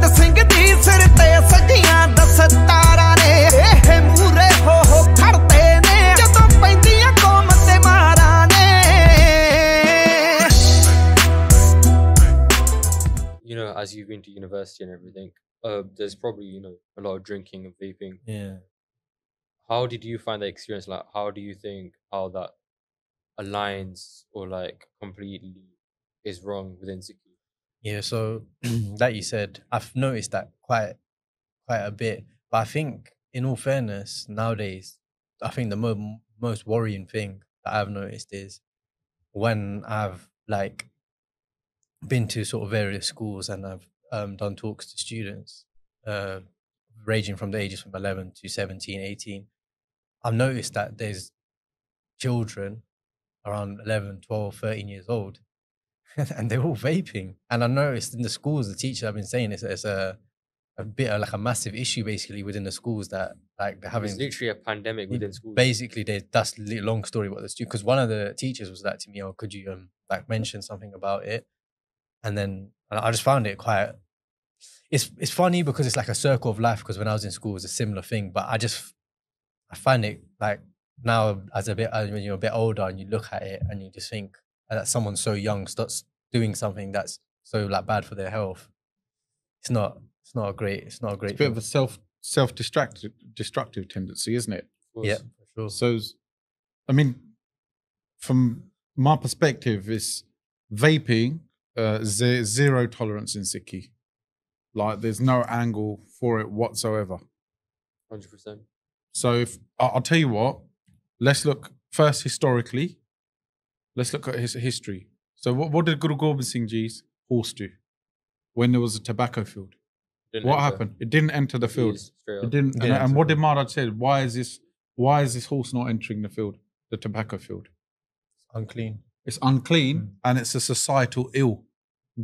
ਸਿੰਘ ਦੀ ਸਿਰ ਤੇ ਸਜੀਆਂ ਦਸਤਾਰਾਂ ਨੇ ਇਹ ਮੂਰੇ ਹੋ ਖੜਦੇ ਨੇ ਜਦੋਂ ਪੈਂਦੀਆਂ ਕੌਮ ਤੇ ਮਾਰਾਂ ਨੇ You know, as you've been to university and everything, there's probably, you know, a lot of drinking and vaping. Yeah. How did you find that experience? Like, how do you think how that aligns or like completely is wrong within Sikhi? Yeah, so like you said, I've noticed that quite a bit. But I think, in all fairness, nowadays, I think the most worrying thing that I've noticed is when I've like been to sort of various schools and I've done talks to students, ranging from the ages from 11 to 17, 18. I've noticed that there's children around 11, 12, 13 years old, and they're all vaping. And I noticed in the schools, the teachers have been saying it's a bit of like a massive issue basically within the schools that like they're having. It's literally a pandemic within schools. Basically, that's a long story what the student, because one of the teachers was like to me, "Oh, could you like mention something about it?" And then I just found it quite. It's funny because it's like a circle of life. Because when I was in school, it was a similar thing, but I find it like now when you're a bit older and you look at it and you just think that someone so young starts doing something that's so like bad for their health. It's not a great. It's not a great. It's a bit of a self-destructive tendency, isn't it? Yeah, for sure. So, I mean, from my perspective, it's vaping. Zero tolerance in Sikhi. Like, there's no angle for it whatsoever. 100%. So, if I'll tell you what, let's look first historically. Let's look at his history. So, what did Guru Gobind Singh Ji's horse do when there was a tobacco field? What happened? It didn't enter the field. It didn't. And what did Maharaj say? Why is this horse not entering the field, the tobacco field? Unclean. It's unclean and it's a societal ill.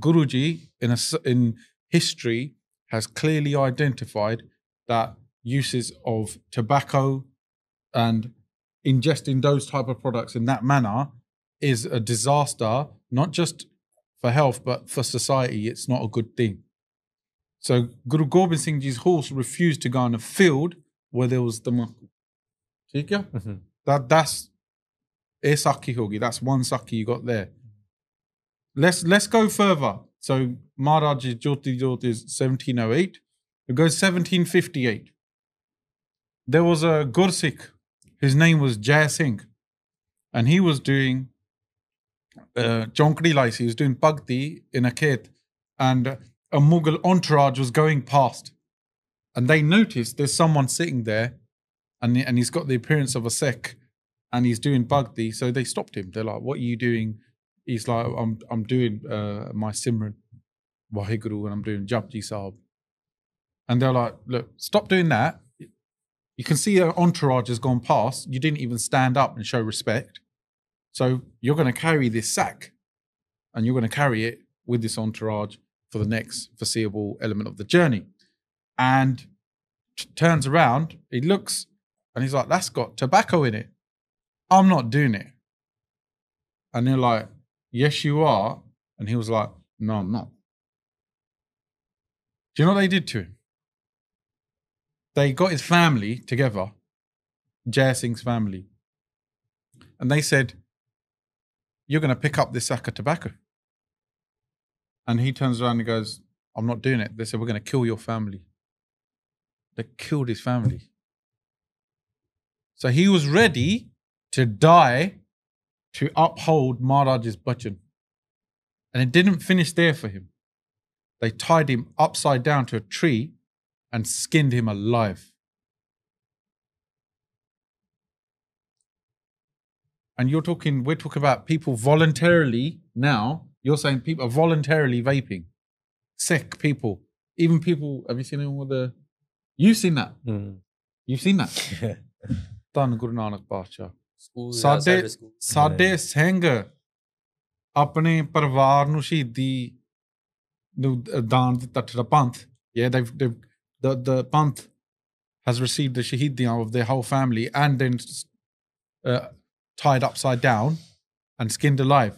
Guruji in history has clearly identified that uses of tobacco and ingesting those type of products in that manner is a disaster, not just for health, but for society. It's not a good thing. So Guru Gobind Singh Ji's horse refused to go on a field where there was tobacco. ठीक है? That's a Sakhi hogi. That's one Sakhi you got there. Let's go further. So Maharaj Jyoti is 1708. It goes 1758. There was a Gursikh. His name was Jai Singh, and he was doing Chonkdi Laisi. He was doing bhakti in a khet, and a Mughal entourage was going past, and they noticed there's someone sitting there, and he's got the appearance of a Sikh. And he's doing bhakti, so they stopped him. They're like, "What are you doing?" He's like, "I'm doing my Simran, Waheguru, and I'm doing Japji Sahib." And they're like, "Look, stop doing that. You can see an entourage has gone past. You didn't even stand up and show respect. So you're going to carry this sack, and you're going to carry it with this entourage for the next foreseeable element of the journey." And turns around, he looks, and he's like, "That's got tobacco in it. I'm not doing it." And they're like, "Yes, you are." And he was like, "No, I'm not." Do you know what they did to him? They got his family together, Jai Singh's family, and they said, "You're going to pick up this sack of tobacco." And he turns around and goes, "I'm not doing it." They said, "We're going to kill your family." They killed his family. So he was ready to die to uphold Maharaj's bachan. And it didn't finish there for him. They tied him upside down to a tree and skinned him alive. And we're talking about people voluntarily now. You're saying people are voluntarily vaping. Sikh people. Even people, have you seen anyone with a... You've seen that? You've seen that? Dhan Guru Nanak Pasha. ਸਾਡੇ ਸਿੰਘ ਆਪਣੇ ਪਰਿਵਾਰ ਨੂੰ ਸ਼ਹੀਦੀ ਨੂੰ ਦਾਨ ਦਿੱਤਾ to the panth. Yeah, the panth has received the shahidiyan of their whole family and then tied upside down and skinned alive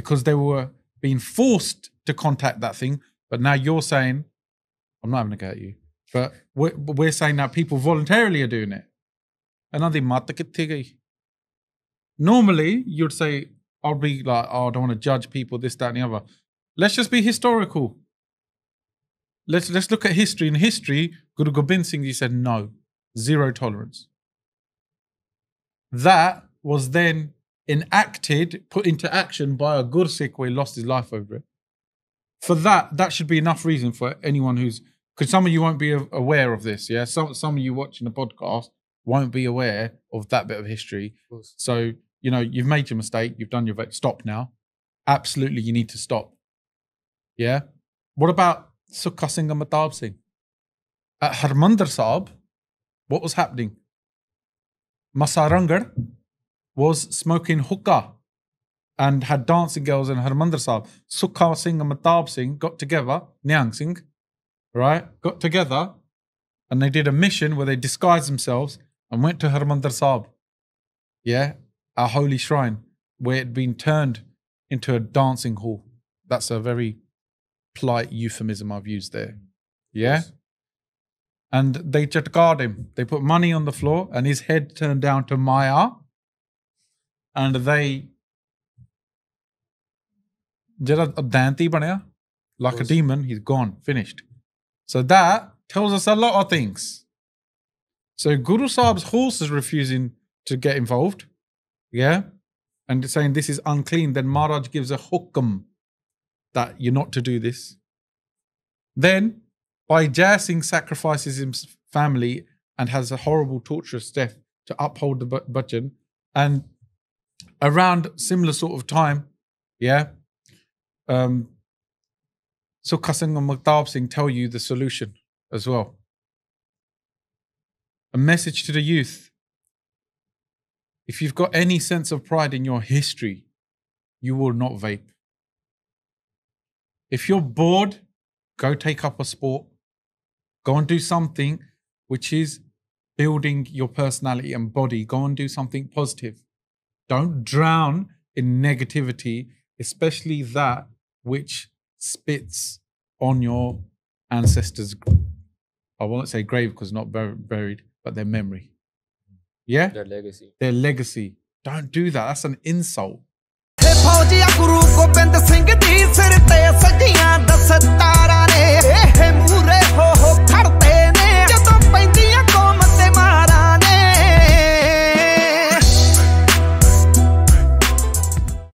because they were being forced to contact that thing But now you're saying, I'm not having a go at you, but we're saying that people voluntarily are doing it. Another mata kitte gayi. Normally, you'd say, I'll be like, oh, I don't want to judge people, this, that, and the other. Let's just be historical. Let's look at history. In history, Guru Gobind Singh Ji said no, zero tolerance. That was then enacted, put into action by a Gursikh where he lost his life over it. For that should be enough reason for anyone who's, because some of you won't be aware of this, yeah? Some of you watching the podcast won't be aware of that bit of history. So, you know, you've made your mistake, you've done your stop now. Absolutely, you need to stop. Yeah? What about Sukha Singh and Matab Singh? At Harmandir Sahib, what was happening? Masarangar was smoking hookah and had dancing girls in Harmandir Sahib. Sukha Singh and Matab Singh got together, Nyang Singh, right? Got together and they did a mission where they disguised themselves and went to Harmandir Sahib. Yeah? Our holy shrine, where it had been turned into a dancing hall. That's a very polite euphemism I've used there. Yeah? Yes. And they chatkarred him. They put money on the floor and his head turned down to Maya. And they... like a demon, he's gone, finished. So that tells us a lot of things. So Guru Sahib's horse is refusing to get involved. Yeah? And saying this is unclean. Then Maharaj gives a hukam that you're not to do this. Then, by Jai Singh sacrifices his family and has a horrible, torturous death to uphold the bhajan. And around similar sort of time, yeah, Sukha Singh and Maghtab Singh tell you the solution as well. A message to the youth. If you've got any sense of pride in your history, you will not vape. If you're bored, go take up a sport. Go and do something which is building your personality and body. Go and do something positive. Don't drown in negativity, especially that which spits on your ancestors' I won't say grave because not buried, but their memory. Yeah? Their legacy. Their legacy. Don't do that. That's an insult. ਫੌਜੀਆ Guru Gobind Singh ਦੀ ਸਿਰ ਤੇ ਸਜੀਆਂ ਦਸਤਾਰਾਂ